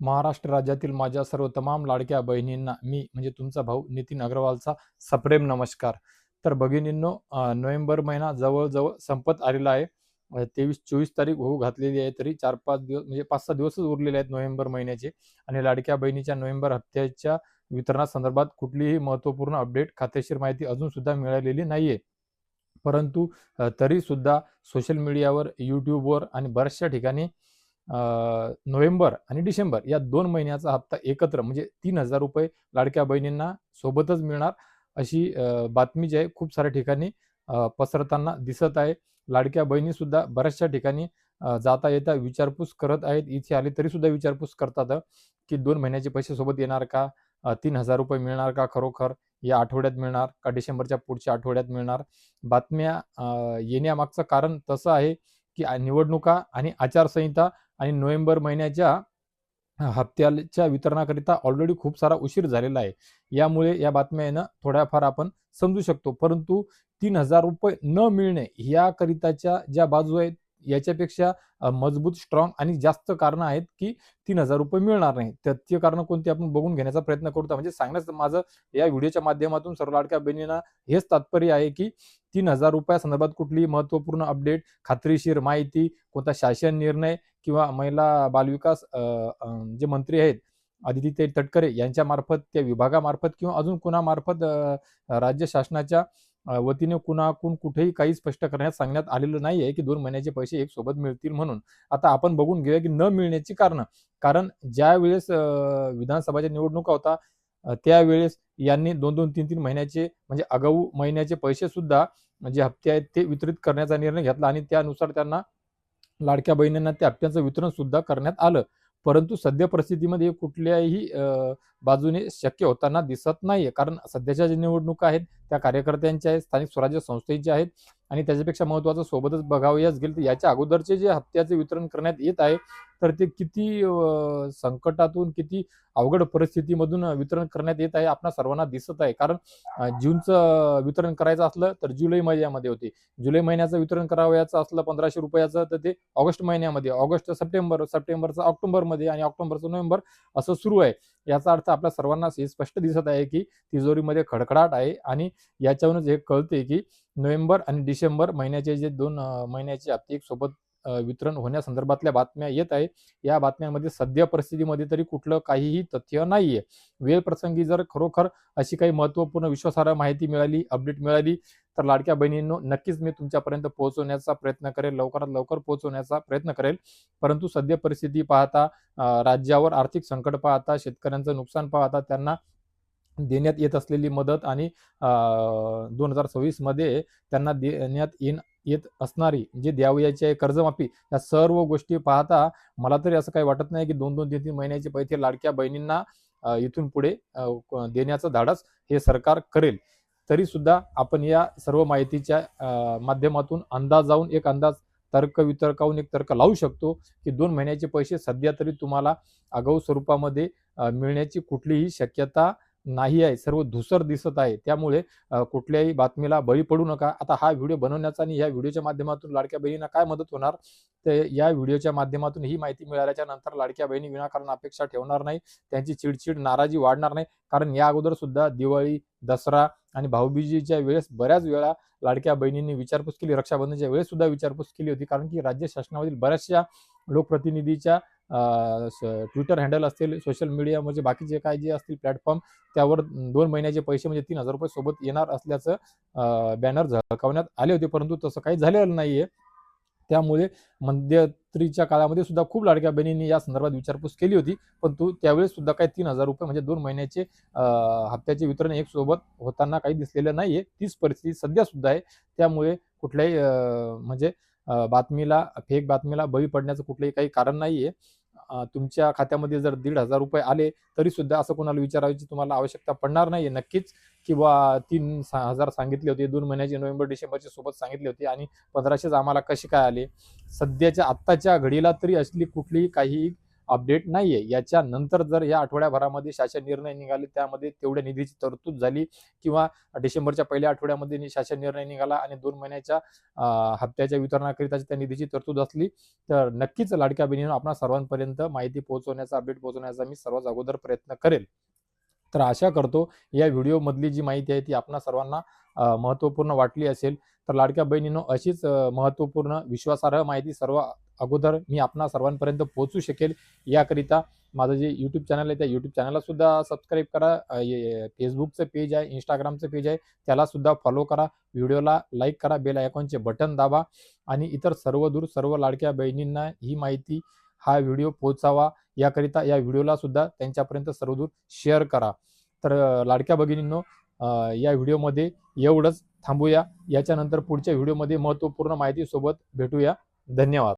महाराष्ट्र राज्यातील माझ्या सर्व तमाम लाडक्या बहिणींना मी म्हणजे तुमचा भाऊ नितीन अग्रवालचा सप्रेम नमस्कार। तर भगिनींनो, नोव्हेंबर महिना जवळजवळ संपत आलेला आहे। 23-24 तारीख होऊ घातलेली आहे, तरी 4-5 दिवस म्हणजे 5-6 दिवसच उरलेले आहेत नोव्हेंबर महिन्याचे। आणि लाडक्या बहिणीच्या नोव्हेंबर हप्त्याच्या वितरणासंदर्भात कुठलीही महत्त्वपूर्ण अपडेट, खात्रीशीर माहिती अजून सुद्धा मिळालेली नाहीये। परंतु तरी सुद्धा सोशल मीडियावर, यूट्यूबवर आणि बऱ्याचशा ठिकाणी नोव्हेंबर आणि डिसेंबर या 2 महिन्याचा हप्ता एकत्र म्हणजे 3,000 रुपये लाडक्या बहिणींना सोबतच मिळणार, अशी बातमी जी आहे खूप साऱ्या ठिकाणी पसरताना दिसत आहे। लाडक्या बहिणी सुद्धा बऱ्याचशा ठिकाणी जाता येता विचारपूस करत आहेत। इथे आले तरी सुद्धा विचारपूस करतात की 2 महिन्याचे पैसे सोबत येणार का? 3,000 रुपये मिळणार का खरोखर? या आठवड्यात मिळणार का डिसेंबरच्या पुढच्या आठवड्यात मिळणार? बातम्या येण्यामागचं कारण तसं आहे की निवडणुका आणि आचारसंहिता आणि नोव्हेंबर महिन्याच्या हप्त्याच्या वितरणाकरिता ऑलरेडी खूप सारा उशीर झालेला आहे। यामुळे या बातम्या आहे ना थोड्याफार आपण समजू शकतो। परंतु 3,000 रुपये न मिळणे याकरिताच्या ज्या बाजू आहेत याच्यापेक्षा मजबूत, स्ट्रॉंग आणि जास्त कारणं आहेत की 3,000 रुपये मिळणार नाही। तर ते कारणं कोणती आपण बघून घेण्याचा प्रयत्न करतो। म्हणजे सांगण्याचं माझं या व्हिडिओच्या माध्यमातून सर्व लाडक्या बहिणींना हेच तात्पर्य आहे की 3,000 रुपयासंदर्भात कुठलीही महत्त्वपूर्ण अपडेट, खात्रीशीर माहिती, कोणता शासन निर्णय किंवा महिला बालविकास जे मंत्री आहेत आदिती तटकरे यांच्या मार्फत, त्या विभागामार्फत किंवा अजून कुणामार्फत राज्य शासनाच्या वतीने कुणाकडून कुठेही काही स्पष्ट करण्यात सांगण्यात आलेलं नाही आहे की 2 महिन्याचे पैसे एक सोबत मिळतील म्हणून। आता आपण बघून घेऊया की न मिळण्याची कारणं। कारण ज्यावेळेस विधानसभाच्या निवडणुका होता त्यावेळेस यांनी 2-2, 3-3 महिन्याचे म्हणजे आगाऊ महिन्याचे पैसे सुद्धा जे हप्ते आहेत ते वितरित करण्याचा निर्णय घेतला आणि त्यानुसार त्यांना लाडक्या बहिणींना त्या हप्त्याचं वितरण सुद्धा करण्यात आलं। परंतु सध्या परिस्थितीमध्ये कुठल्याही बाजूने शक्य होताना दिसत नाहीये। कारण सध्याच्या ज्या निवडणुका आहेत त्या कार्यकर्त्यांच्या आहेत, स्थानिक स्वराज्य संस्थेच्या आहेत आणि त्याच्यापेक्षा महत्त्वाचं सोबतच बघावयास गेलं तर याच्या अगोदरचे जे हप्त्याचे वितरण करण्यात येत आहे तर ते किती संकटातून, किती अवघड परिस्थितीमधून वितरण करण्यात येत आहे आपणा सर्वांना दिसत आहे। कारण जूनचं वितरण करायचं असलं तर जुलै महिन्यामध्ये होते, जुलै महिन्याचं वितरण करावयाचं असलं 1,500 रुपयाचं तर ते ऑगस्ट महिन्यामध्ये, ऑगस्ट सप्टेंबर, सप्टेंबरचं ऑक्टोबरमध्ये आणि ऑक्टोबरचं नोव्हेंबर असं सुरू आहे। याचा अर्थ आपल्या सर्वांना हे स्पष्ट दिसत आहे की तिजोरीमध्ये खडखडाट आहे आणि याच्यावरूनच हे कळते की नोव्हेंबर आणि डिसेंबर महिन्याचे जे 2 महिन्याचे हप्ते एक सोबत वितरण होण्यासंदर्भातल्या बातम्या येत आहे। या बातम्यांमध्ये सध्या परिस्थितीमध्ये तरी कुठलं काहीही तथ्य नाहीये। वेळ प्रसंगी जर खरोखर अशी काही महत्त्वपूर्ण विश्वासार्ह माहिती मिळाली, अपडेट मिळाली तर लाडक्या बहिणींनो नक्कीच मी तुमच्यापर्यंत पोहोचवण्याचा प्रयत्न करेल, लवकरात लवकर पोहोचवण्याचा प्रयत्न करेल। परंतु सध्या परिस्थिती पाहता, राज्यावर आर्थिक संकट पाहता, शेतकऱ्यांचं नुकसान पाहता, त्यांना देण्यात येत असलेली मदत आणि 2026 मध्ये त्यांना देण्यात येत असणारी जे द्यावयाची आहे कर्जमाफी, या सर्व गोष्टी पाहता मला तरी असं काही वाटत नाही की 2-2, 3-3 महिन्याचे पैसे लाडक्या बहिणींना इथून पुढे देण्याचं धाडस हे सरकार करेल। तरी सुद्धा आपण या सर्व माहितीच्या माध्यमातून एक अंदाज तर्क-वितर्कावरून एक तर्क लावू शकतो की 2 महिन्याचे पैसे सध्या तरी तुम्हाला आगाऊ स्वरूपामध्ये मिळण्याची कुठलीही शक्यता नाही आहे। सर्व धूसर दिसत आहे। त्यामुळे कुठल्याही बातमीला बळी पडू नका। आता हा व्हिडिओ बनवण्याचा आणि या व्हिडिओच्या माध्यमातून लाडक्या बहिणींना काय मदत होणार, तर या व्हिडिओच्या माध्यमातून ही माहिती मिळाल्याच्या नंतर लाडक्या बहिणी विनाकारण अपेक्षा ठेवणार नाही, त्यांची चिडचिड, नाराजी वाढणार नाही। कारण या अगोदर सुद्धा दिवाळी, दसरा आणि भाऊबीजेच्या वेळेस बऱ्याच वेळा लाडक्या बहिणींनी विचारपूस केली, रक्षाबंधनच्या वेळेस सुद्धा विचारपूस केली होती। कारण की राज्य शासनामधील बऱ्याचशा लोकप्रतिनिधीच्या ट्विटर हँडल असतील, सोशल मीडिया म्हणजे बाकीचे काय जे असतील प्लॅटफॉर्म त्यावर 2 महिन्याचे पैसे म्हणजे 3,000 रुपये सोबत येणार असल्याचं बॅनर झळकावण्यात आले होते, परंतु तसं काही झालेलं नाहीये। त्यामुळे मध्यंतरीच्या काळामध्ये सुद्धा खूप लाडक्या बहिणींनी या संदर्भात विचारपूस केली होती, परंतु त्यावेळेस सुद्धा काही 3,000 रुपये म्हणजे 2 महिन्याचे हप्त्याचे वितरण एक सोबत होताना काही दिसलेलं नाहीये। तीच परिस्थिती सध्या सुद्धा आहे। त्यामुळे कुठल्याही म्हणजे बातमीला, फेक बातमीला बळी पडण्याचं कुठलंही काही कारण नाहीये। तुमच्या खात्यामध्ये जर 1,500 रुपये आले तरी सुद्धा असं कोणाला विचारायची तुम्हाला आवश्यकता पडणार नाहीये नक्कीच, किंवा 3,000 सांगितले होते, 2 महिन्याचे नोव्हेंबर डिसेंबरचे सोबत सांगितले होते आणि 1,500च आम्हाला कसे काय आले। सध्याच्या आत्ताच्या घडीला तरी असली कुठलीही काही अपडेट नाहीये. याच्यानंतर जर या आठवड्याभरामध्ये शासन निर्णय निघाले, त्यामध्ये तेवढ्या निधीची तरतूद झाली किंवा डिसेंबरच्या पहिल्या आठवड्यामध्ये शासन निर्णय निघाला आणि 2 महिन्याच्या हप्त्याच्या वितरणाकरिता त्या निधीची तरतूद असली, तर नक्कीच लाडक्या बहिणींनो आपणा सर्वांपर्यंत माहिती पोहोचवण्याचा, अपडेट पोहोचवण्याचा मी सर्वात अगोदर प्रयत्न करेल. तर आशा करतो या व्हिडिओमधली जी माहिती आहे ती आपणा सर्वांना महत्त्वपूर्ण वाटली असेल. तर लाडक्या बहिणींनो अशीच महत्त्वपूर्ण विश्वासार्ह माहिती सर्व अगोदर मी आपणा सर्वांपर्यंत पोहोचू शकेल, याकरिता माझं जे यूट्यूब चॅनल आहे त्या यूट्यूब चॅनलला सुद्धा सबस्क्राईब करा. फेसबुकचं पेज आहे, इंस्टाग्रामचं पेज आहे, त्याला सुद्धा फॉलो करा. व्हिडिओला लाईक करा, बेल आयकॉनचे बटन दाबा आणि इतर सर्वदूर सर्व लाडक्या बहिणींना ही माहिती, हा व्हिडिओ पोहोचावा, याकरिता या व्हिडिओला सुद्धा त्यांच्यापर्यंत सर्वदूर शेअर करा. तर लाडक्या भगिनींनो या व्हिडिओमध्ये एवढंच थांबूया. याच्यानंतर पुढच्या व्हिडिओमध्ये महत्त्वपूर्ण माहितीसोबत भेटूया. धन्यवाद.